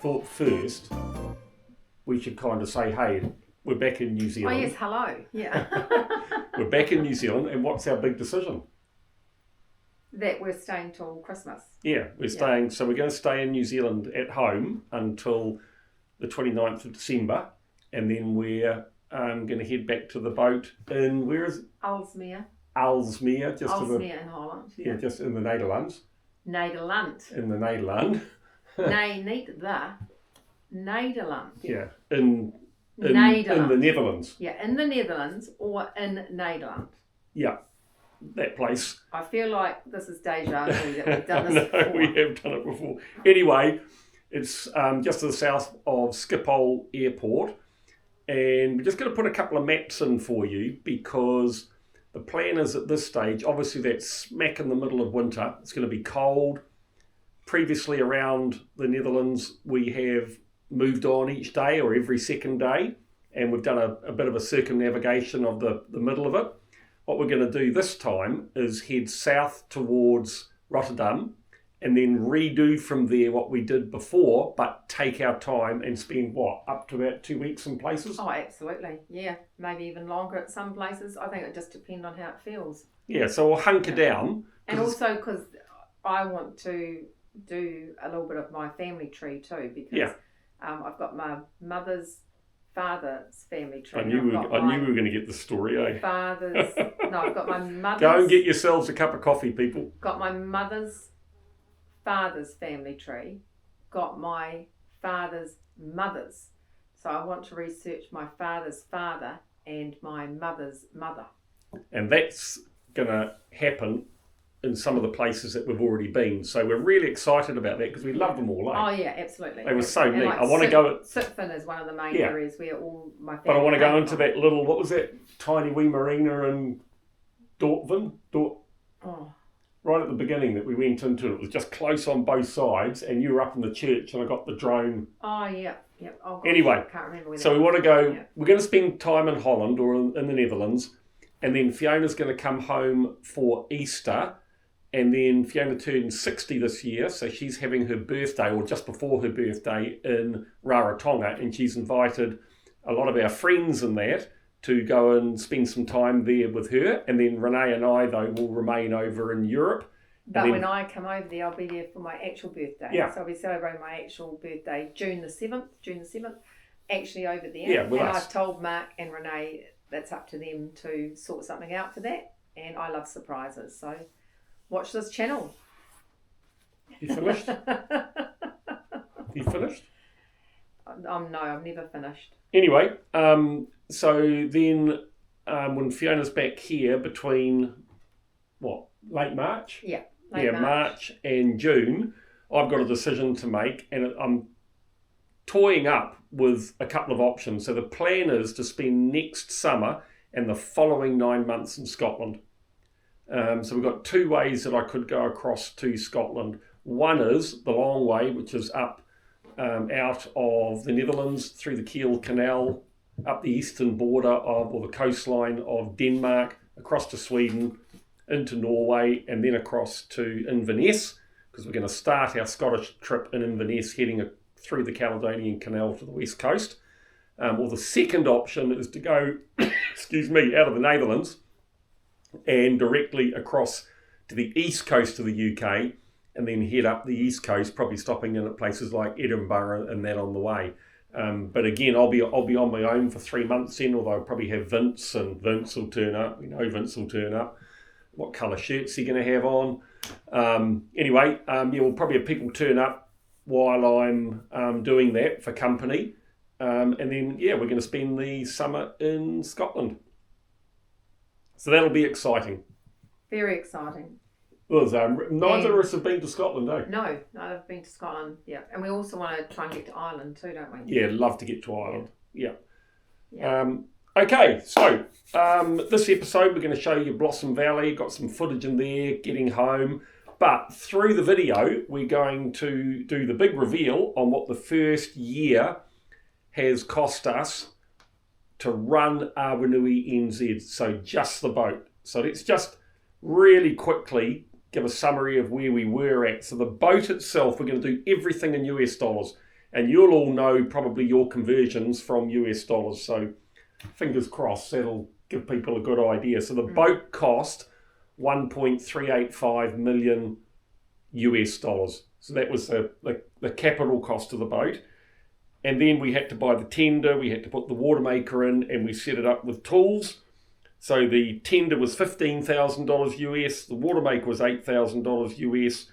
thought first we should kind of say, hey, we're back in New Zealand. Oh yes, hello. Yeah. We're back in New Zealand, and what's our big decision? That we're staying till Christmas. Yeah, we're staying. So we're going to stay in New Zealand at home until the 29th of December, and then we're going to head back to the boat in, where is it? Aalsmeer. Aalsmeer, just Aalsmeer in Holland. Yeah, just in the Netherlands. Nederland. In the Nederland. Nee, niet the. Nederland. Yeah, in the Netherlands. Yeah, in the Netherlands or in Nederland. Yeah, that place. I feel like this is deja vu that we've done this before. We have done it before. Anyway, it's just to the south of Schiphol Airport, and we're just going to put a couple of maps in for you because the plan is at this stage, obviously that's smack in the middle of winter. It's going to be cold. Previously around the Netherlands, we have moved on each day or every second day, and we've done a bit of a circumnavigation of the middle of it. What we're going to do this time is head south towards Rotterdam and then redo from there what we did before, but take our time and spend, up to about 2 weeks in places? Oh, absolutely. Yeah, maybe even longer at some places. I think it just depends on how it feels. Yeah, so we'll hunker down. And also because I want to do a little bit of my family tree too, because I've got my father's family tree. I knew we were going to get the story, eh? I've got my mother's... Go and get yourselves a cup of coffee, people. Got my mother's father's family tree, got my father's mother's. So I want to research my father's father and my mother's mother. And that's going to happen in some of the places that we've already been. So we're really excited about that because we love them all. Eh? Oh yeah, absolutely. They were so neat. Like I want to go... Zutphen is one of the main areas where all my family... But I want to go into that little, what was that tiny wee marina in Nordhavn? Right at the beginning that we went into, it was just close on both sides, and you were up in the church, and I got the drone. Oh, yeah. Oh, gosh, anyway, I can't remember where so we want to go, we're going to spend time in Holland or in the Netherlands, and then Fiona's going to come home for Easter, and then Fiona turned 60 this year, so she's having her birthday, or just before her birthday, in Rarotonga, and she's invited a lot of our friends in that to go and spend some time there with her. And then Renee and I, though, will remain over in Europe. But when I come over there, I'll be there for my actual birthday. Yeah. So I'll be celebrating my actual birthday, June the 7th, actually over there. Yeah, with us. I've told Mark and Renee that's up to them to sort something out for that. And I love surprises. So watch this channel. You finished? You finished? No, I've never finished. Anyway, so then when Fiona's back here between, late March? Yeah, March and June, I've got a decision to make, and I'm toying up with a couple of options. So the plan is to spend next summer and the following 9 months in Scotland. So we've got two ways that I could go across to Scotland. One is the long way, which is up out of the Netherlands through the Kiel Canal, up the eastern border or the coastline of Denmark, across to Sweden, into Norway, and then across to Inverness, because we're going to start our Scottish trip in Inverness, heading through the Caledonian Canal to the west coast. Or the second option is to go, out of the Netherlands and directly across to the east coast of the UK, and then head up the east coast, probably stopping in at places like Edinburgh and that on the way. But again, I'll be on my own for 3 months then, although I'll probably have Vince, and Vince will turn up. Vince will turn up. What colour shirt's he going to have on? We'll probably have people turn up while I'm doing that for company. And then, we're going to spend the summer in Scotland. So that'll be exciting. Very exciting. Well, neither of us have been to Scotland, eh? No, I've been to Scotland, yeah. And we also want to try and get to Ireland too, don't we? Yeah, love to get to Ireland, yeah. Okay, so this episode we're going to show you Blossom Valley, got some footage in there, getting home. But through the video, we're going to do the big reveal on what the first year has cost us to run Awanui NZ, so just the boat. So let's just really quickly give a summary of where we were at. So the boat itself, we're going to do everything in US dollars. And you'll all know probably your conversions from US dollars. So fingers crossed, that'll give people a good idea. So the boat cost 1.385 million US dollars. So that was the capital cost of the boat. And then we had to buy the tender, we had to put the water maker in, and we set it up with tools. So the tender was $15,000 US, the water maker was $8,000 US,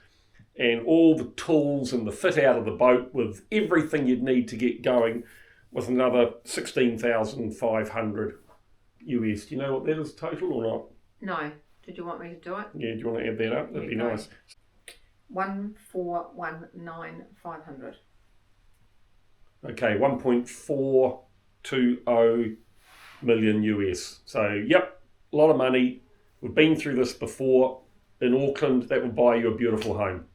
and all the tools and the fit out of the boat with everything you'd need to get going was another $16,500 US. Do you know what that is total or not? No. Did you want me to do it? Yeah, do you want to add that up? That'd be nice. 1,419,500. Okay, 1.420 million US. So, yep, a lot of money. We've been through this before. In Auckland, that will buy you a beautiful home.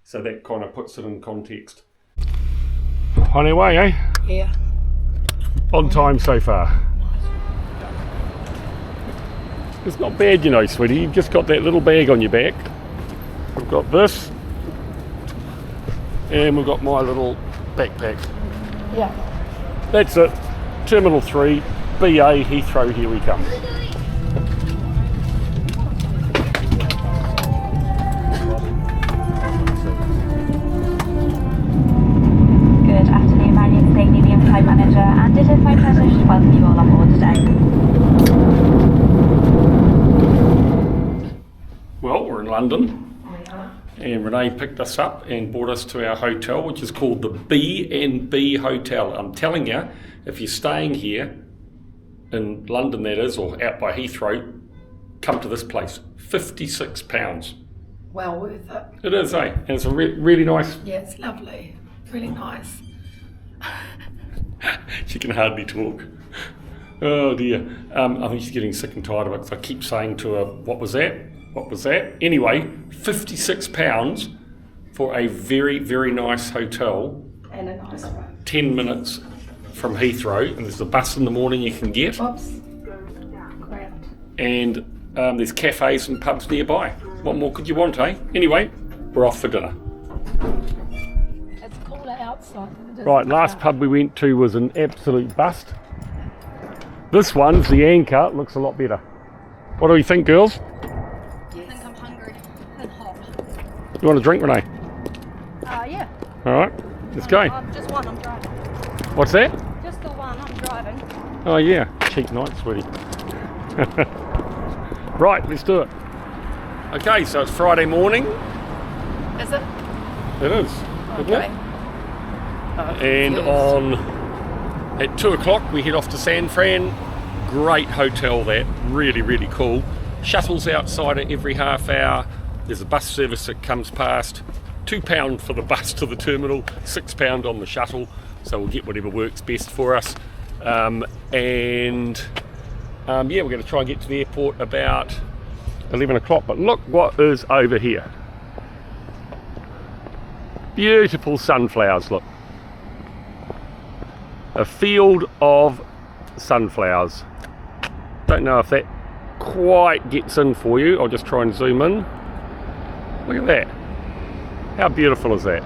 So that kind of puts it in context. On our way, eh? Yeah. On time so far. It's not bad, you know, sweetie. You've just got that little bag on your back. We've got this. And we've got my little backpack. Yeah. That's it. Terminal 3, BA, Heathrow, here we come. Good afternoon, my name is Amy, the flight manager, and it is my pleasure to welcome you all on board today. Well, we're in London. And Renee picked us up and brought us to our hotel, which is called the B&B Hotel. I'm telling you, if you're staying here, in London that is, or out by Heathrow, come to this place. £56. Well worth it. It is, eh? And it's a really nice... Yeah, it's lovely. Really nice. She can hardly talk. Oh dear. I think she's getting sick and tired of it because I keep saying to her, what was that? What was that? Anyway, £56 for a very, very nice hotel. And a nice one. 10 minutes from Heathrow, and there's a bus in the morning you can get. Oops. Great. And there's cafes and pubs nearby. What more could you want, eh? Anyway, we're off for dinner. It's cooler outside than it is Right, last pub we went to was an absolute bust. This one's the Anchor, looks a lot better. What do we think, girls? I think I'm hungry and hot. You want a drink, Renee? Yeah. All right, let's go. Just one, I'm driving. What's that? Just the one, I'm driving. Oh yeah, cheap night, sweetie. Right, let's do it. Okay, so it's Friday morning. Is it? It is. Okay. And at 2 o'clock we head off to San Fran. Great hotel that, really, really cool. Shuttles outside it every half hour. There's a bus service that comes past. £2 for the bus to the terminal, £6 on the shuttle. So we'll get whatever works best for us. Yeah, we're going to try and get to the airport about 11 o'clock. But look what is over here. Beautiful sunflowers, look. A field of sunflowers. Don't know if that quite gets in for you. I'll just try and zoom in. Look at that. How beautiful is that?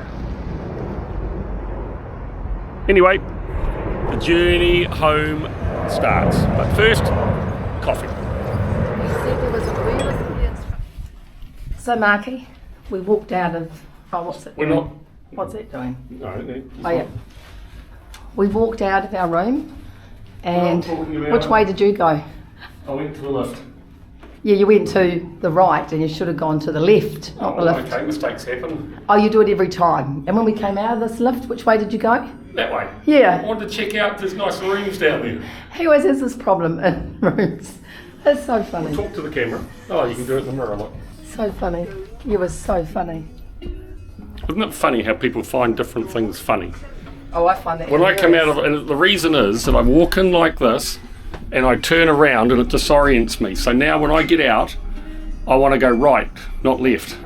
Anyway, the journey home starts. But first, coffee. You said there was a really clear... So, Marky, we walked out of... Oh, what's it doing? We're not... What's it doing? No, Oh, yeah. We walked out of our room, and talking about- which way did you go? I went to the lift. Yeah, you went to the right, and you should have gone to the left, not the left. Okay, mistakes happen. Oh, you do it every time. And when we came out of this lift, which way did you go? That way. I Yeah. wanted to check out there's nice rooms down there. He always has this problem in rooms. That's so funny. Talk to the camera. Oh, you can do it in the mirror, look. So funny. You were so funny. Isn't it funny how people find different things funny? Oh, I find that When I come out hilarious. of, and the reason is that I walk in like this and I turn around and it disorients me. So now when I get out, I want to go right, not left.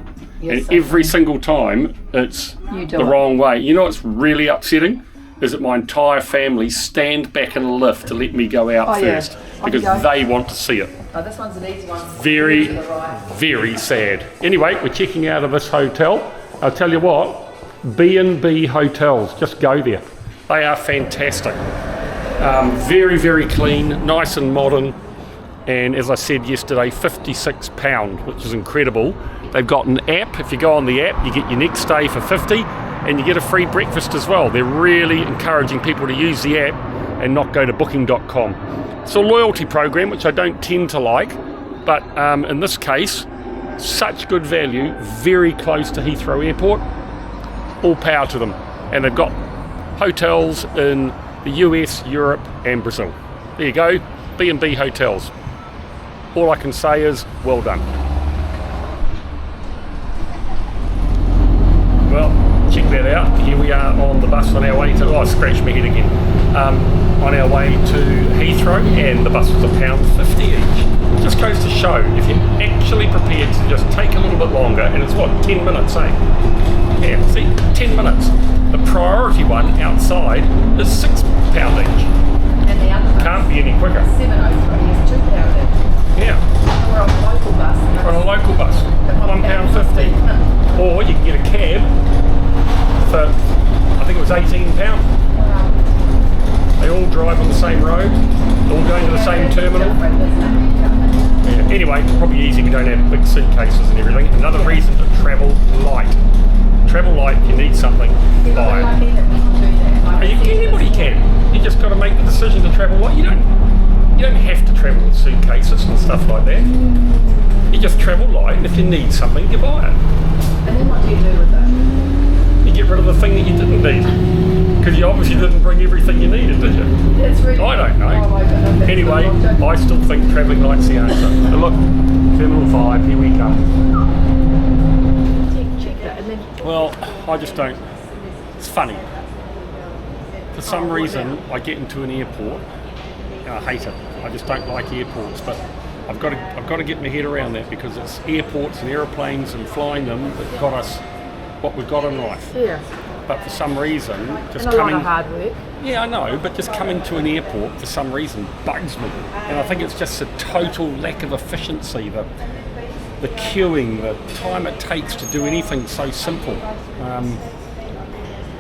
You're And so every funny. single time it's You do the it. wrong way. You know what's really upsetting? Is that my entire family stand back in a lift to let me go out Oh, yeah. first On you because go. they want to see it. Oh, this one's an easy one. Very, To the right. very sad. Anyway, we're checking out of this hotel. I'll tell you what, B&B hotels. Just go there. They are fantastic. Very, very clean, nice and modern. And as I said yesterday, £56, which is incredible. They've got an app. If you go on the app, you get your next stay for 50 and you get a free breakfast as well. They're really encouraging people to use the app and not go to booking.com. It's a loyalty program, which I don't tend to like, but in this case, such good value, very close to Heathrow Airport. All power to them. And they've got hotels in the US, Europe and Brazil. There you go, B&B hotels. All I can say is, well done. Well, check that out. Here we are on the bus on our way to, I scratched my head again. On our way to Heathrow, and the bus was £1.50 each. Just goes to show, if you're actually prepared to just take a little bit longer, and it's what, 10 minutes, eh? Yeah, see, 10 minutes. The priority one outside is £6 each. And the other bus, Can't be any quicker. 703 is £2 each. Yeah. We're on a local bus. We're on a local bus, £1.50. Or you can get a cab for, I think it was £18. They all drive on the same road, all going to the same terminal. Yeah. Anyway, probably easy, we don't have big suitcases and everything. Another reason to travel light. Travel light, if you need something, buy it. Anybody can. You just got to make the decision to travel light. You don't have to travel with suitcases and stuff like that. You just travel light, and if you need something, you buy it. And then what do you do with it? You get rid of the thing that you didn't need. Because you obviously didn't bring everything you needed, did you? That's really I don't know. Oh my goodness, Anyway, I still think travelling light's the answer. But look, Terminal 5, here we come. Check it, and then Well, I just don't. It's funny. For some reason, I get into an airport and I hate it. I just don't like airports, but I've got to get my head around that, because it's airports and aeroplanes and flying them that got us what we've got in life. yeah, But for some reason, just and a lot coming. of hard work. Yeah, I know, but just coming to an airport for some reason bugs me. And I think it's just a total lack of efficiency, the queuing, the time it takes to do anything so simple.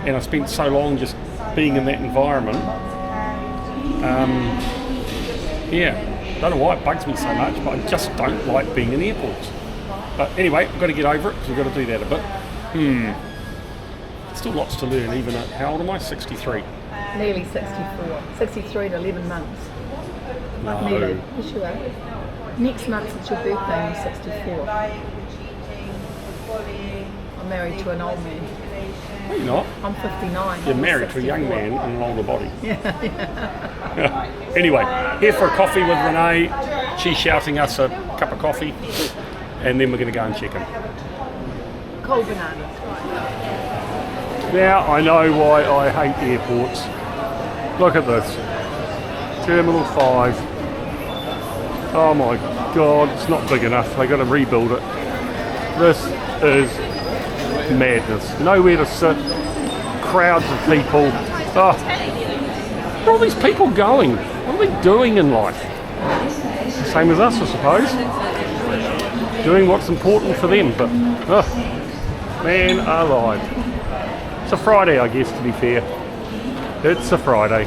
And I spent so long just being in that environment. Yeah, don't know why it bugs me so much, but I just don't like being in airports. But anyway, I've got to get over it, because we've got to do that a bit. Still lots to learn, even at, how old am I? 63. Nearly 64. 63 to 11 months. No. Nearly. Yes, you are. Next month it's your birthday and you're 64. I'm married to an old man. No, you're not. I'm 59. You're married to a young man in an older body. Anyway, here for a coffee with Renee. She's shouting us a cup of coffee, and then we're going to go and check in. Cold bananas. Now I know why I hate airports. Look at this. Terminal 5. Oh my god, it's not big enough. They got to rebuild it. This is madness. Nowhere to sit. Crowds of people. Oh. Where are all these people going? What are they doing in life? Same as us, I suppose. Doing what's important for them, but man alive. It's a Friday, I guess, to be fair. It's a Friday.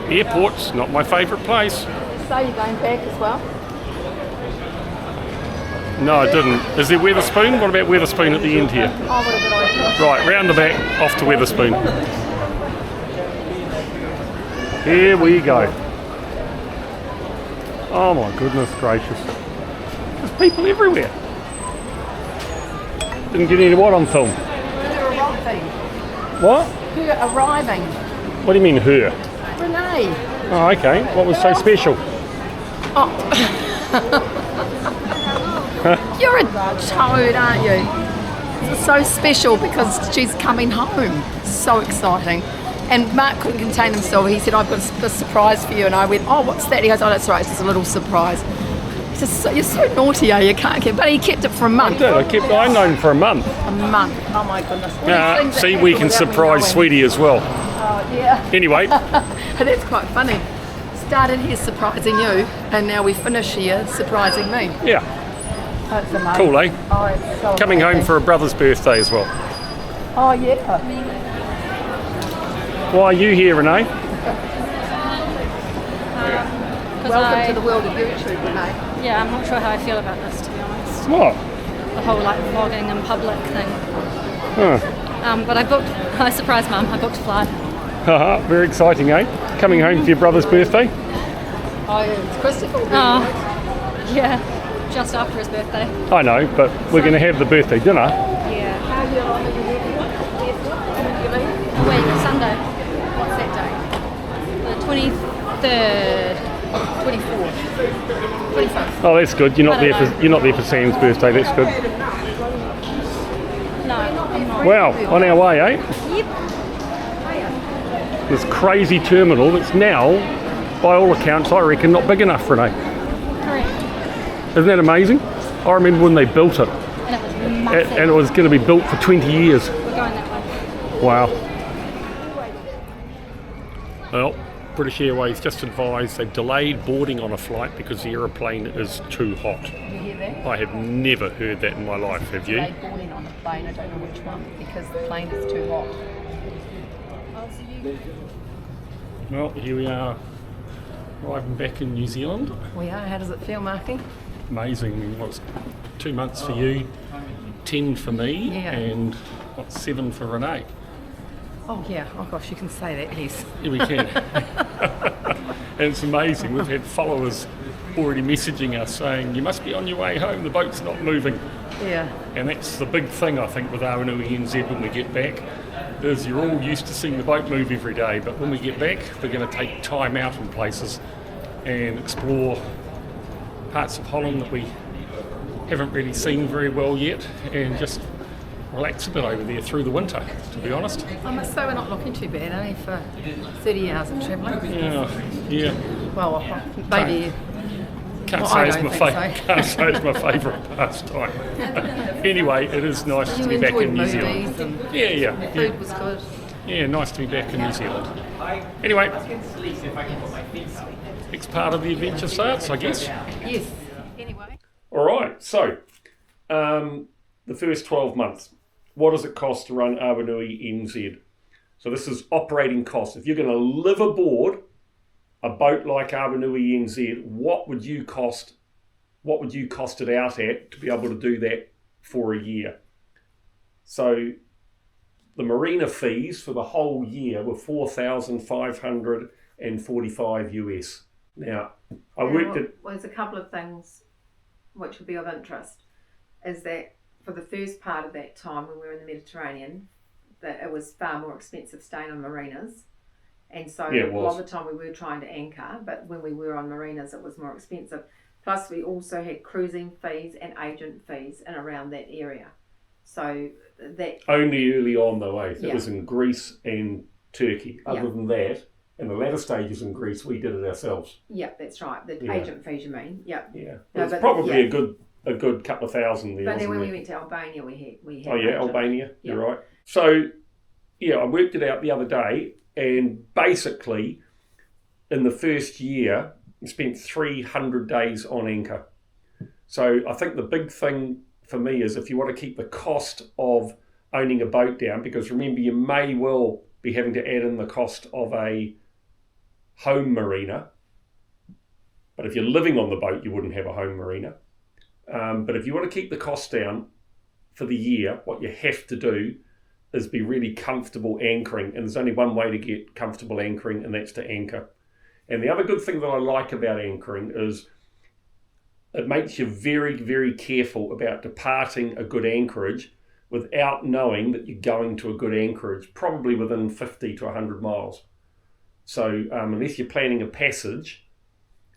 Airport's not my favourite place. So you're going back as well? No, I didn't. Is there Weatherspoon? What about Weatherspoon at the end here? Oh, what a good idea. Right, round the back, off to Weatherspoon. Here we go. Oh my goodness gracious. There's people everywhere. Didn't get any what on film? Her arriving. What? Her arriving. What do you mean her? Renee. Oh, okay. What was so special? Oh. You're a toad, aren't you? It's so special because she's coming home. So exciting. And Mark couldn't contain himself. He said, I've got a surprise for you. And I went, oh, what's that? He goes, oh, that's right. It's just a little surprise. He says, you're so naughty, you can't keep. But he kept it for a month. I did. I've known him for a month. A month. Oh, my goodness. See, we can surprise Sweetie as well. Oh, yeah. Anyway. That's quite funny. Started here surprising you, and now we finish here surprising me. Yeah. That's amazing. Cool, eh? Oh, it's so Coming home amazing. for a brother's birthday as well. Oh, yeah. Why are you here, Renee? Welcome to the world of YouTube, Renee. Yeah, I'm not sure how I feel about this, to be honest. What? The whole like vlogging in public thing. Huh. But I surprised Mum. I booked a flight. Haha, very exciting, eh? Coming home for your brother's birthday? Oh, yeah, it's Christopher. Oh, yeah, just after his birthday. I know, but we're going to have the birthday dinner. Yeah. How are you on the A week, Sunday, What's that the 23rd, 24th, 25th. Oh, that's good. You're not I there don't for Sam's birthday. That's good. No, I'm not. Wow, on our way, eh? Yep. This crazy terminal that's now, by all accounts, I reckon, not big enough, Renee. Correct. Isn't that amazing? I remember when they built it, And it was massive. and it was going to be built for 20 years. We're going that way. Wow. Well, British Airways just advised they've delayed boarding on a flight because the aeroplane is too hot. You hear that? I have never heard that in my life, have you? They boarding on the plane, I don't know which one, because the plane is too hot. Well, here we are, arriving back in New Zealand. We are. How does it feel, Marky? Amazing. I mean, what's 2 months for you, 10 for me, Yeah. and 7 for Renee. Oh, yeah. Oh, gosh, you can say that, yes. Yeah, we can. And it's amazing. We've had followers already messaging us saying, you must be on your way home, the boat's not moving. Yeah. And that's the big thing, I think, with Awanui NZ when we get back, is you're all used to seeing the boat move every day, but when we get back, we're going to take time out in places and explore parts of Holland that we haven't really seen very well yet, and just relax a bit over there through the winter, to be honest. I must say we're not looking too bad, eh, for 30 hours of travelling. Yeah. Well, maybe... Can't Well, say I it's don't my think so. can't say it's my favourite pastime. Anyway, it is nice to You be back enjoyed in New movies Zealand. and Yeah. food was good. Yeah, nice to be back in New Zealand. Anyway, next part of the adventure starts, I guess. Yes. Anyway. All right, so the first 12 months, what does it cost to run Awanui NZ? So this is operating costs. If you're going to live aboard a boat like Awanui NZ, what would you cost it out at to be able to do that for a year? So the marina fees for the whole year were $4,545 US. Now, I worked at... Well, there's a couple of things which would be of interest. Is that for the first part of that time when we were in the Mediterranean, that it was far more expensive staying on marinas. And so Yeah, it a was. lot of the time we were trying to anchor, but when we were on marinas it was more expensive. Plus we also had cruising fees and agent fees in around that area. So that... Only early on though, eh? It Yeah. was in Greece and Turkey. Other Yeah. than that, in the latter stages in Greece, we did it ourselves. Yeah, that's right. The Yeah. agent fees you mean. Yeah. Yeah. No, It's but- probably yeah. a good couple of thousand there. But then when wasn't we there? went to Albania we had Oh yeah, agent. Albania, you're Yeah. right. So, yeah, I worked it out the other day, and basically, in the first year, I spent 300 days on anchor. So I think the big thing for me is if you want to keep the cost of owning a boat down, because remember, you may well be having to add in the cost of a home marina. But if you're living on the boat, you wouldn't have a home marina. But if you want to keep the cost down for the year, what you have to do is be really comfortable anchoring. And there's only one way to get comfortable anchoring, and that's to anchor. And the other good thing that I like about anchoring is it makes you very, very careful about departing a good anchorage without knowing that you're going to a good anchorage, probably within 50 to 100 miles. So unless you're planning a passage,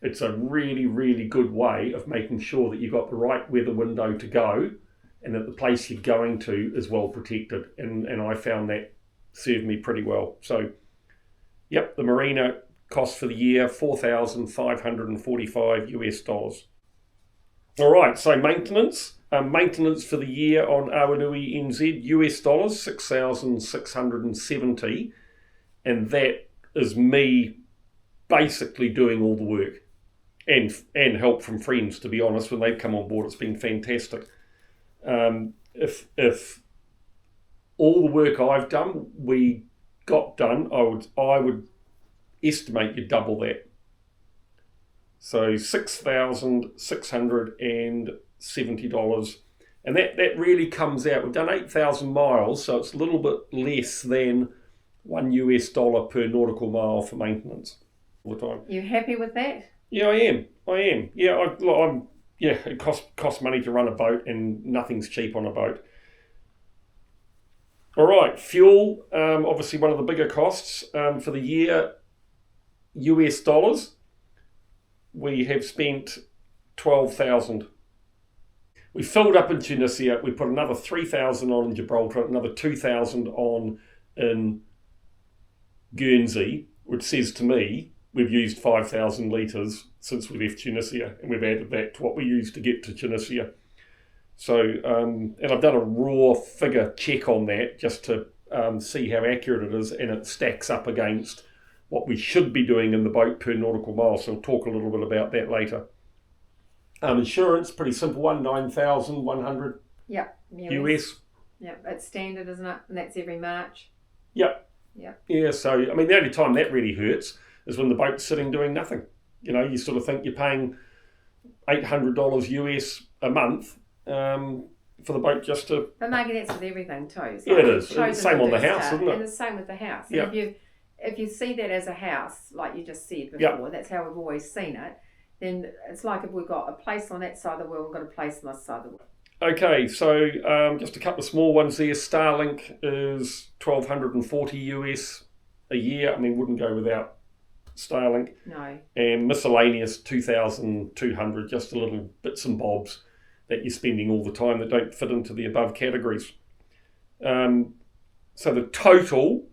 it's a really, really good way of making sure that you've got the right weather window to go and that the place you're going to is well protected. And I found that served me pretty well. So, yep, the marina cost for the year, $4,545 US. All right, so maintenance. Maintenance for the year on Awanui NZ, US dollars, 6,670. And that is me basically doing all the work. and help from friends, to be honest. When they've come on board, it's been fantastic. If all the work I've done, we got done, I would estimate you double that. So $6,670. And that really comes out. We've done 8,000 miles, so it's a little bit less than $1 per nautical mile for maintenance all the time. You happy with that? Yeah, I am. Yeah, it costs money to run a boat, and nothing's cheap on a boat. All right, fuel, obviously one of the bigger costs for the year, US dollars. We have spent 12,000. We filled up in Tunisia. We put another 3,000 on in Gibraltar, another 2,000 on in Guernsey, which says to me we've used 5,000 litres since we left Tunisia, and we've added that to what we used to get to Tunisia. So, and I've done a raw figure check on that just to see how accurate it is, and it stacks up against what we should be doing in the boat per nautical mile. So I'll talk a little bit about that later. Insurance, pretty simple one, 9,100 Yep. US. Yep, it's standard, isn't it? And that's every March. Yep. Yep. Yeah, so, I mean, the only time that really hurts is when the boat's sitting doing nothing. You know, you sort of think you're paying $800 US a month for the boat just to... But maybe that's with everything too. Yeah, it is. It's the same on the house, isn't it? And the same with the house. Yep. And if you see that as a house, like you just said before, that's how we've always seen it, then it's like if we've got a place on that side of the world, we've got a place on this side of the world. Okay, so just a couple of small ones there. Starlink is 1,240 US a year. I mean, wouldn't go without Starlink. No. And miscellaneous 2,200, just a little bits and bobs that you're spending all the time that don't fit into the above categories. So the total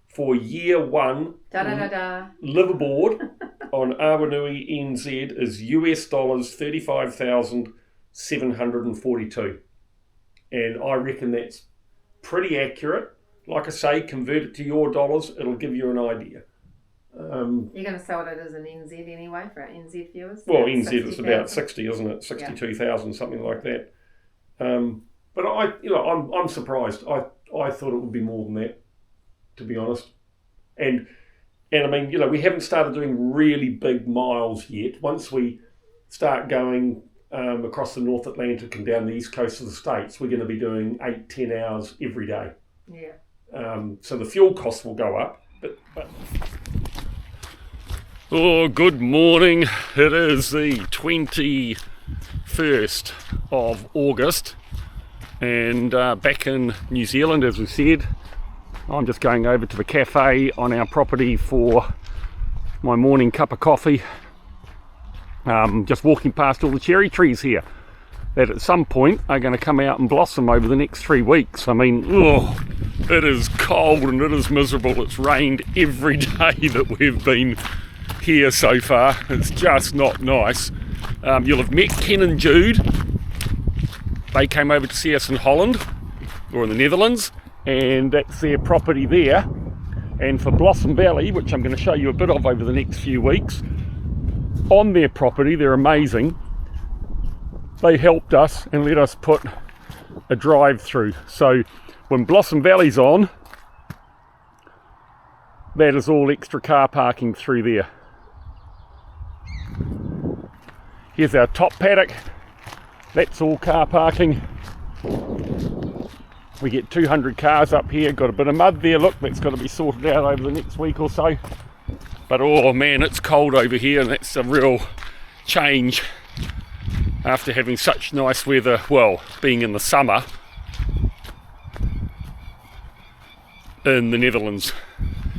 for year one Liveaboard on Awanui NZ is US dollars 35,742. And I reckon that's pretty accurate. Like I say, convert it to your dollars, it'll give you an idea. You're going to sell it as an NZ anyway for our NZ viewers? Well, NZ is about 60, isn't it? 62,000, something like that. But I'm surprised. I thought it would be more than that, to be honest. And I mean, we haven't started doing really big miles yet. Once we start going across the North Atlantic and down the east coast of the States, we're going to be doing 8-10 hours every day. Yeah. So the fuel costs will go up, but... Oh, good morning. It is the 21st of August, and back in New Zealand, as we said. I'm just going over to the cafe on our property for my morning cup of coffee. Just walking past all the cherry trees here that at some point are going to come out and blossom over the next 3 weeks. I mean, it is cold and it is miserable. It's rained every day that we've been here so far. It's just not nice. You'll have met Ken and Jude. They came over to see us in Holland, or in the Netherlands, and that's their property there. And for Blossom Valley, which I'm going to show you a bit of over the next few weeks, on their property, they're amazing. They helped us and let us put a drive through. So when Blossom Valley's on, that is all extra car parking through there. Here's our top paddock. That's all car parking. We get 200 cars up here. Got a bit of mud there. Look, that's got to be sorted out over the next week or so. But oh man, it's cold over here, and that's a real change after having such nice weather, well, being in the summer in the Netherlands.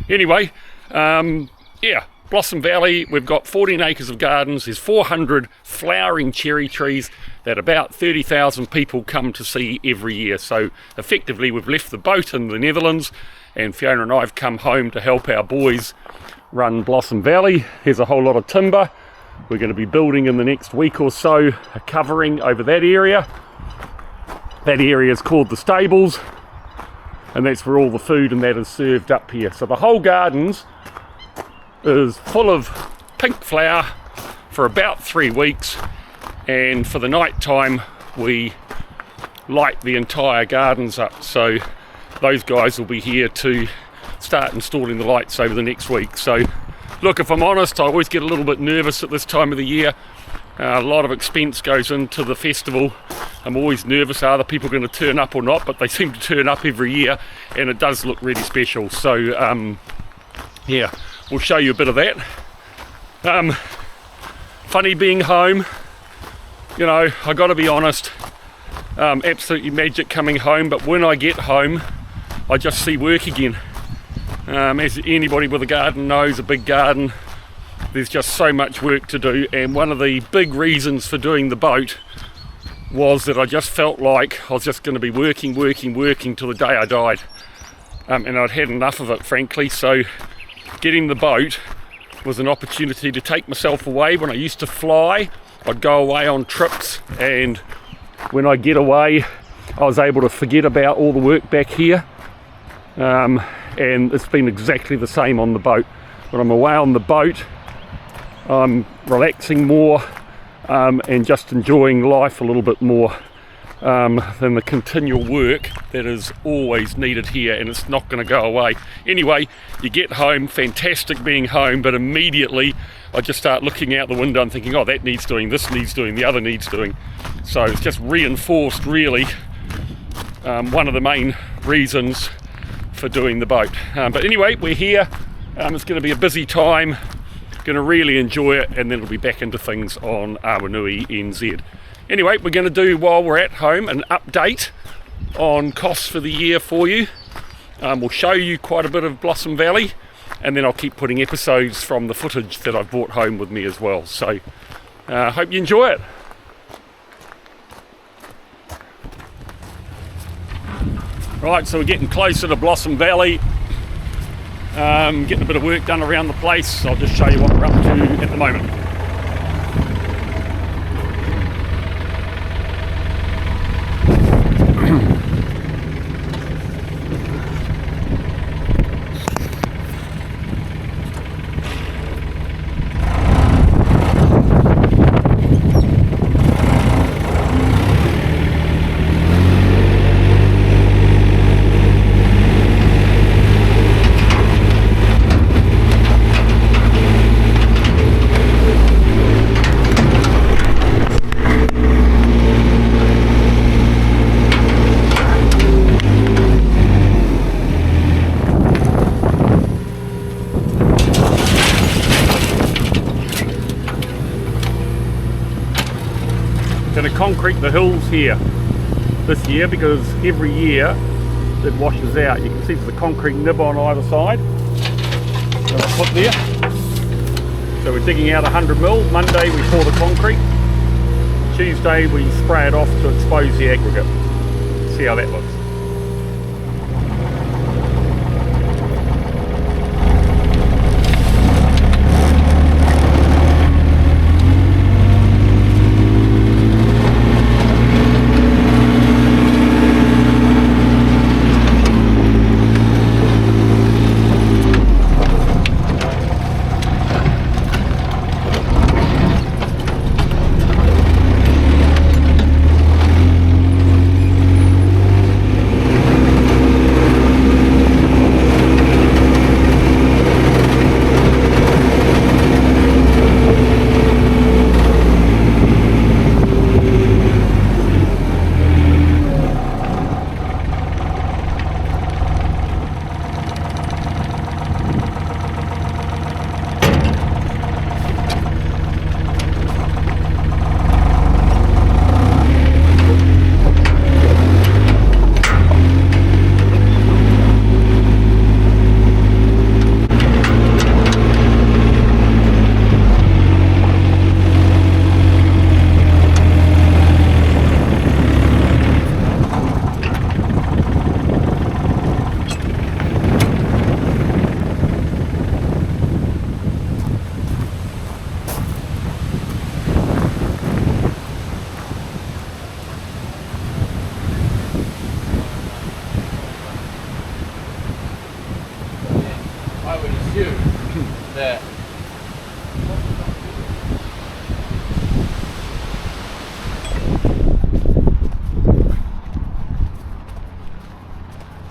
Anyway, yeah, Blossom Valley, we've got 14 acres of gardens. There's 400 flowering cherry trees that about 30,000 people come to see every year. So effectively we've left the boat in the Netherlands, and Fiona and I have come home to help our boys run Blossom Valley. There's a whole lot of timber. We're going to be building in the next week or so a covering over that area. That area is called the stables, and that's where all the food and that is served up here. So the whole gardens is full of pink flower for about 3 weeks, and for the night time we light the entire gardens up. So those guys will be here to start installing the lights over the next week. So look, if I'm honest, I always get a little bit nervous at this time of the year. A lot of expense goes into the festival. I'm always nervous, are the people going to turn up or not? But they seem to turn up every year, and it does look really special. So yeah, we'll show you a bit of that. Funny being home, you know, I got to be honest, absolutely magic coming home. But when I get home, I just see work again. As anybody with a garden knows, a big garden, there's just so much work to do. And one of the big reasons for doing the boat was that I just felt like I was just going to be working till the day I died. And I'd had enough of it, frankly. So getting the boat was an opportunity to take myself away. When I used to fly, I'd go away on trips, and when I get away, I was able to forget about all the work back here. And it's been exactly the same on the boat. When I'm away on the boat, I'm relaxing more and just enjoying life a little bit more than the continual work that is always needed here, and it's not going to go away. Anyway, you get home, fantastic being home, but immediately I just start looking out the window and thinking, oh, that needs doing, this needs doing, the other needs doing. So it's just reinforced, really, one of the main reasons for doing the boat. But anyway, we're here. It's going to be a busy time. Going to really enjoy it, and then we'll be back into things on Awanui NZ. Anyway, we're going to do, while we're at home, an update on costs for the year for you. We'll show you quite a bit of Blossom Valley, and then I'll keep putting episodes from the footage that I've brought home with me as well. So hope you enjoy it. Right, so we're getting closer to Blossom Valley. Getting a bit of work done around the place. I'll just show you what we're up to at the moment. Going to concrete the hills here this year, because every year it washes out. You can see there's a concrete nib on either side that I put there. So we're digging out 100 mil. Monday we pour the concrete. Tuesday we spray it off to expose the aggregate. See how that looks.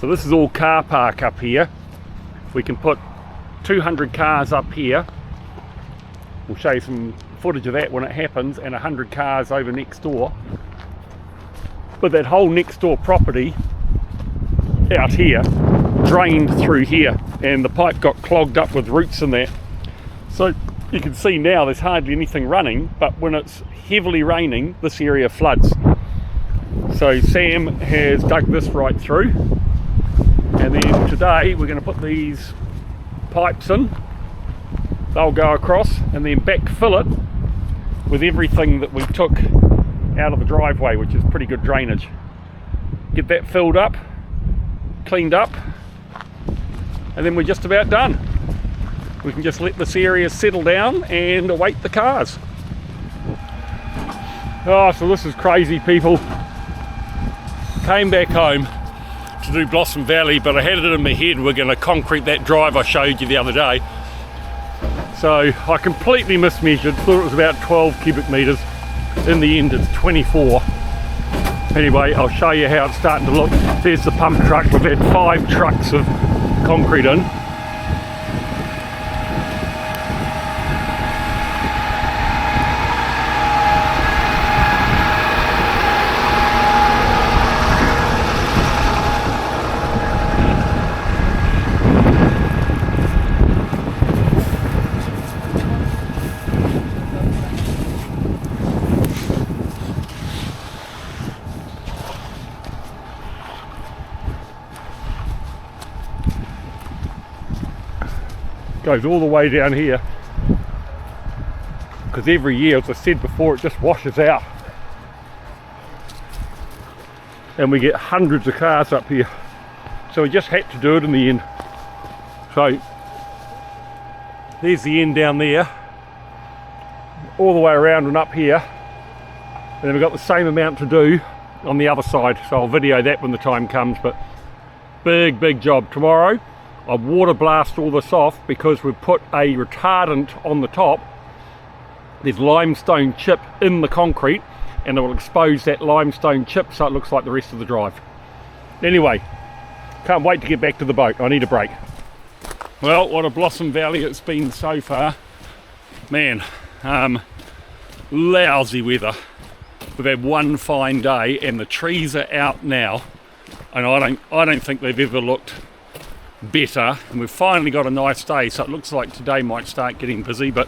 So this is all car park up here. We can put 200 cars up here. We'll show you some footage of that when it happens, and 100 cars over next door. But that whole next door property out here drained through here, and the pipe got clogged up with roots in there. So you can see now there's hardly anything running, but when it's heavily raining, this area floods. So Sam has dug this right through, and then today we're going to put these pipes in. They'll go across and then backfill it with everything that we took out of the driveway, which is pretty good drainage. Get that filled up, cleaned up, and then we're just about done. We can just let this area settle down and await the cars. Oh, so this is crazy, people. Came back home to do Blossom Valley, but I had it in my head we're going to concrete that drive I showed you the other day. So I completely mismeasured, thought it was about 12 cubic metres. In the end it's 24. Anyway, I'll show you how it's starting to look. There's the pump truck. We've had 5 trucks of concrete in. Goes all the way down here, because every year, as I said before, it just washes out and we get hundreds of cars up here, so we just had to do it in the end. So there's the end down there, all the way around and up here, and then we've got the same amount to do on the other side, so I'll video that when the time comes. But big job. Tomorrow I water blast all this off because we've put a retardant on the top. There's limestone chip in the concrete, and it will expose that limestone chip so it looks like the rest of the drive. Anyway, can't wait to get back to the boat. I need a break. Well, what a Blossom Valley it's been so far. Man, lousy weather. We've had one fine day and the trees are out now, and I don't think they've ever looked better, and we've finally got a nice day, so it looks like today might start getting busy. But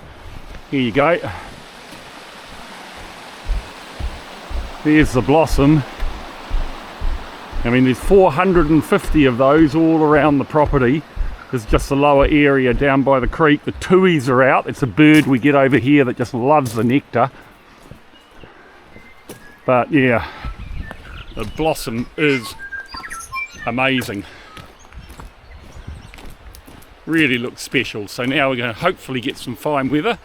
here you go, there's the Blossom. I mean, there's 450 of those all around the property. There's just the lower area down by the creek. The tuis are out. It's a bird we get over here that just loves the nectar. But yeah, the Blossom is amazing. Really looks special. So now we're going to hopefully get some fine weather,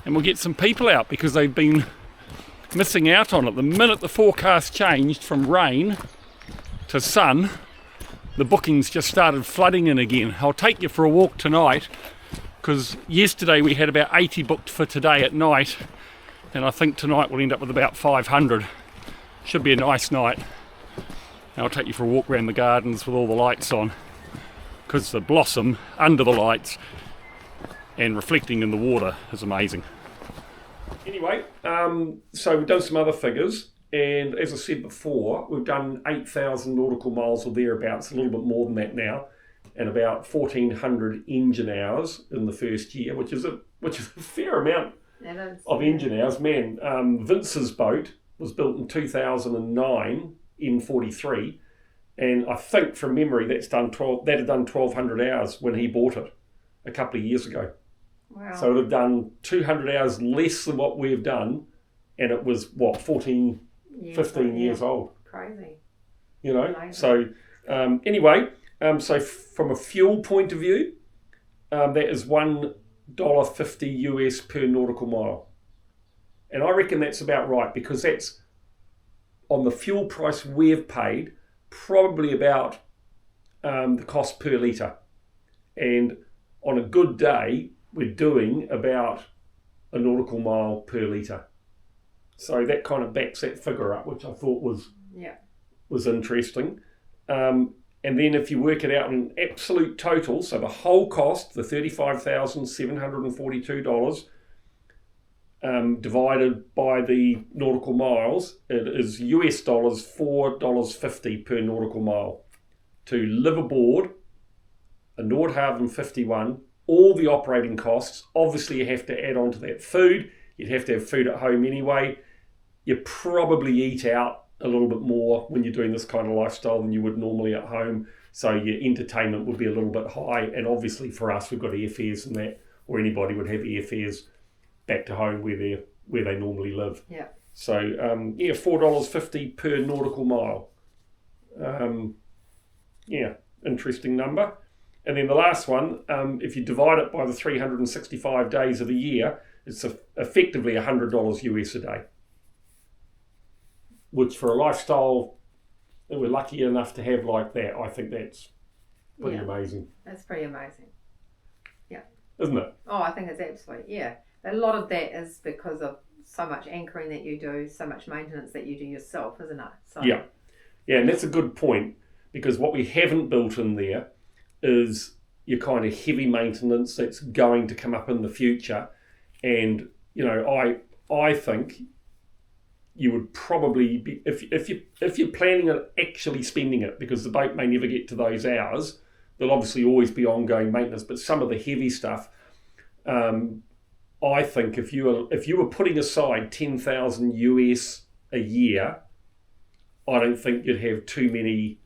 and we'll get some people out, because they've been missing out on it. The minute the forecast changed from rain to sun, the bookings just started flooding in again. I'll take you for a walk tonight, because yesterday we had about 80 booked for today at night, and I think tonight we'll end up with about 500. Should be a nice night. And I'll take you for a walk around the gardens with all the lights on, because the Blossom under the lights and reflecting in the water is amazing. Anyway, so we've done some other figures, and as I said before, we've done 8,000 nautical miles or thereabouts, a little bit more than that now, and about 1,400 engine hours in the first year, which is a fair amount of engine hours. Man, Vince's boat was built in 2009, N43. And I think from memory that had done 1,200 hours when he bought it a couple of years ago. Wow. So it had done 200 hours less than what we've done, and it was, 15 years old. Crazy. You know, amazing. So anyway, so from a fuel point of view, that is $1.50 US per nautical mile. And I reckon that's about right, because that's on the fuel price we've paid, probably about the cost per litre. And on a good day, we're doing about a nautical mile per litre. So that kind of backs that figure up, which I thought was interesting. And then if you work it out in absolute total, so the whole cost, the $35,742, divided by the nautical miles, it is US dollars $4.50 per nautical mile to live aboard a Nordhavn 51, all the operating costs. Obviously you have to add on to that food. You'd have to have food at home anyway. You probably eat out a little bit more when you're doing this kind of lifestyle than you would normally at home. So your entertainment would be a little bit high. And obviously for us, we've got airfares and that, or anybody would have airfares back to home where they normally live. Yeah. So $4.50 per nautical mile. Interesting number. And then the last one, if you divide it by the 365 days of the year, it's effectively $100 US a day. Which for a lifestyle that we're lucky enough to have like that, I think that's pretty amazing. That's pretty amazing. Yeah. Isn't it? Oh, I think it's absolutely, yeah. A lot of that is because of so much anchoring that you do, so much maintenance that you do yourself, isn't it? So. Yeah, and that's a good point, because what we haven't built in there is your kind of heavy maintenance that's going to come up in the future. And, I think you would probably be, if you're planning on actually spending it, because the boat may never get to those hours, there'll obviously always be ongoing maintenance, but some of the heavy stuff, I think if you were putting aside 10,000 US a year, I don't think you'd have too many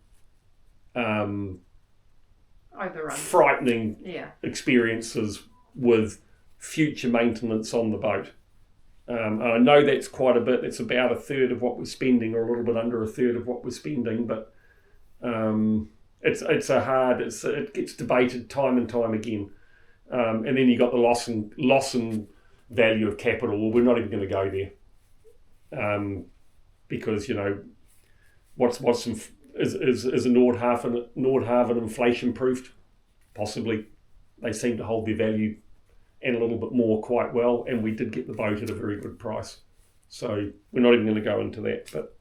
frightening experiences with future maintenance on the boat. I know that's quite a bit. That's about a third of what we're spending, or a little bit under a third of what we're spending. But it gets debated time and time again. And then you got the loss and value of capital. Well, we're not even going to go there, because is a Nordhavn inflation proofed? Possibly. They seem to hold their value and a little bit more quite well, and we did get the boat at a very good price. So we're not even going to go into that. But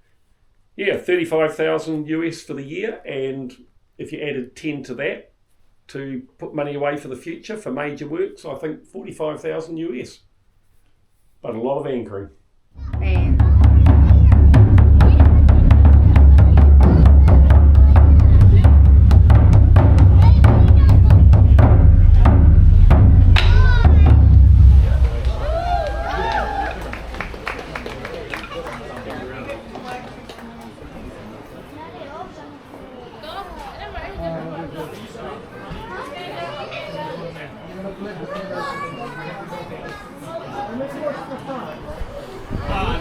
yeah, 35,000 US for the year, and if you added 10 to that to put money away for the future for major works, I think 45,000 US. But a lot of anchoring. And No,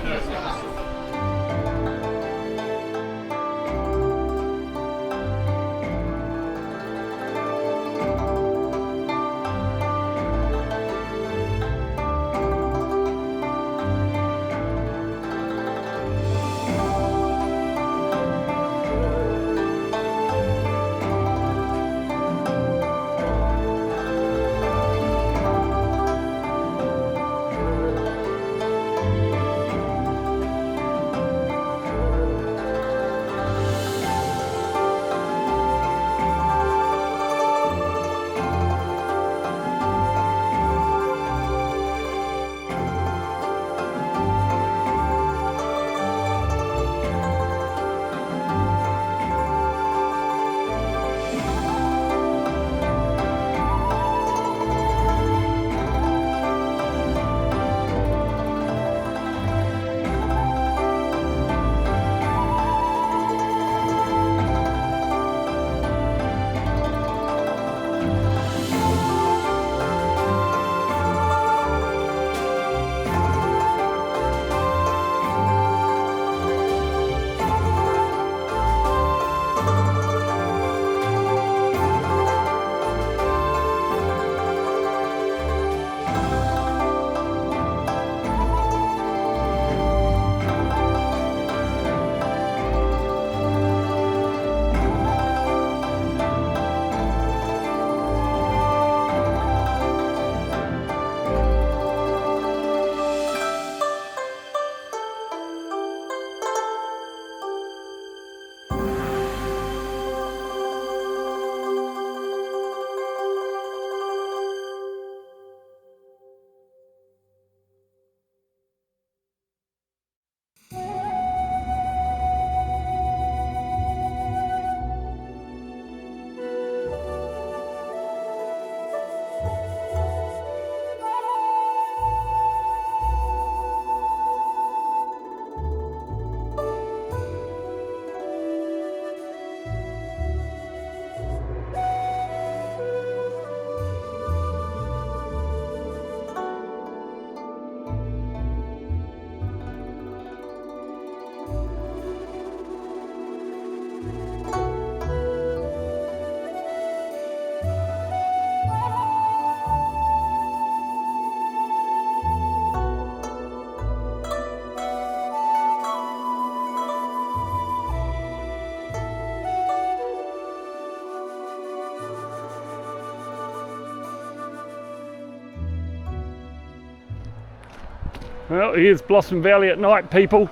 Well, here's Blossom Valley at night, people,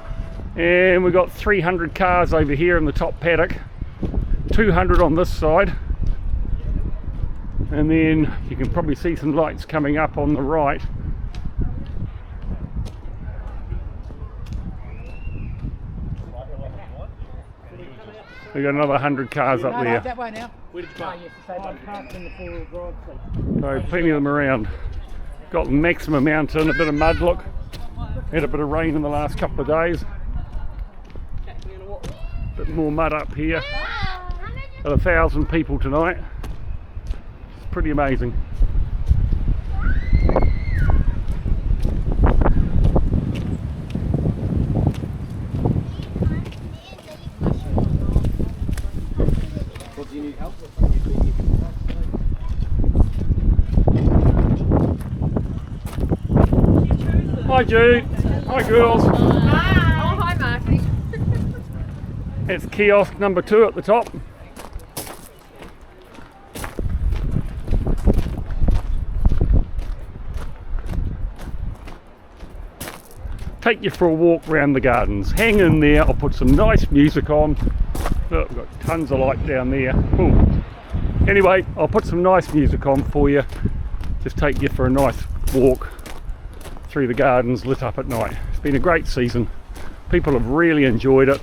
and we've got 300 cars over here in the top paddock, 200 on this side, and then you can probably see some lights coming up on the right. We've got another 100 cars up there. That way now. Where did you park? In the four-wheel drive seat. So plenty of them around. Got Maximum Mountain, a bit of mud look. Had a bit of rain in the last couple of days. Bit more mud up here. Got 1,000 people tonight. It's pretty amazing. Do you need help? Hi Jude. Hi girls. Hi. Oh, hi, Marky. It's kiosk number 2 at the top. Take you for a walk around the gardens. Hang in there, I'll put some nice music on. Look, we've got tons of light down there. Ooh. Anyway, I'll put some nice music on for you. Just take you for a nice walk through the gardens lit up at night. It's been a great season. People have really enjoyed it.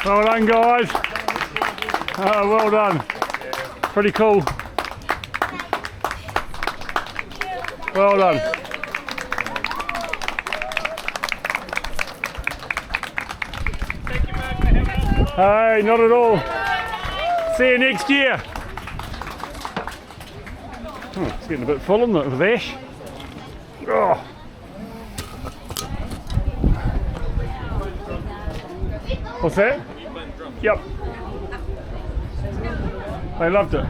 Well done, guys. Oh, well done. Pretty cool. Well done. Hey, not at all. See you next year. Oh, it's getting a bit full, isn't it, with ash? Oh. What's that? Yep. They loved it.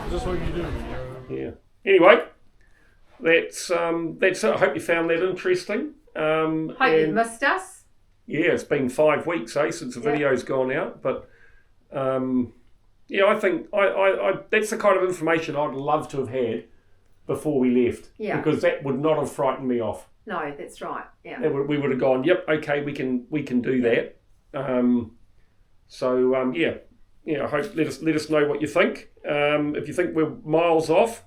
Is this what you do? Yeah. Anyway, that's it. I hope you found that interesting. Hope you missed us. Yeah, it's been 5 weeks, since the video's gone out. But yeah, I think I that's the kind of information I'd love to have had before we left. Yeah. Because that would not have frightened me off. No, that's right. Yeah. We would have gone, yep, okay, we can do that. Yeah. I hope let us know what you think. If you think we're miles off,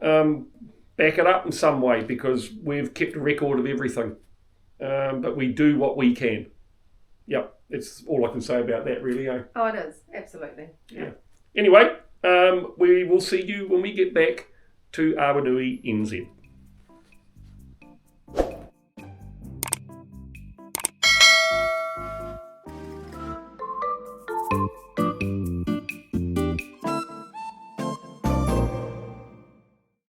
back it up in some way, because we've kept a record of everything. But we do what we can. Yep, that's all I can say about that, really. Oh, it is, absolutely. Yeah. Anyway, we will see you when we get back to Awanui NZ.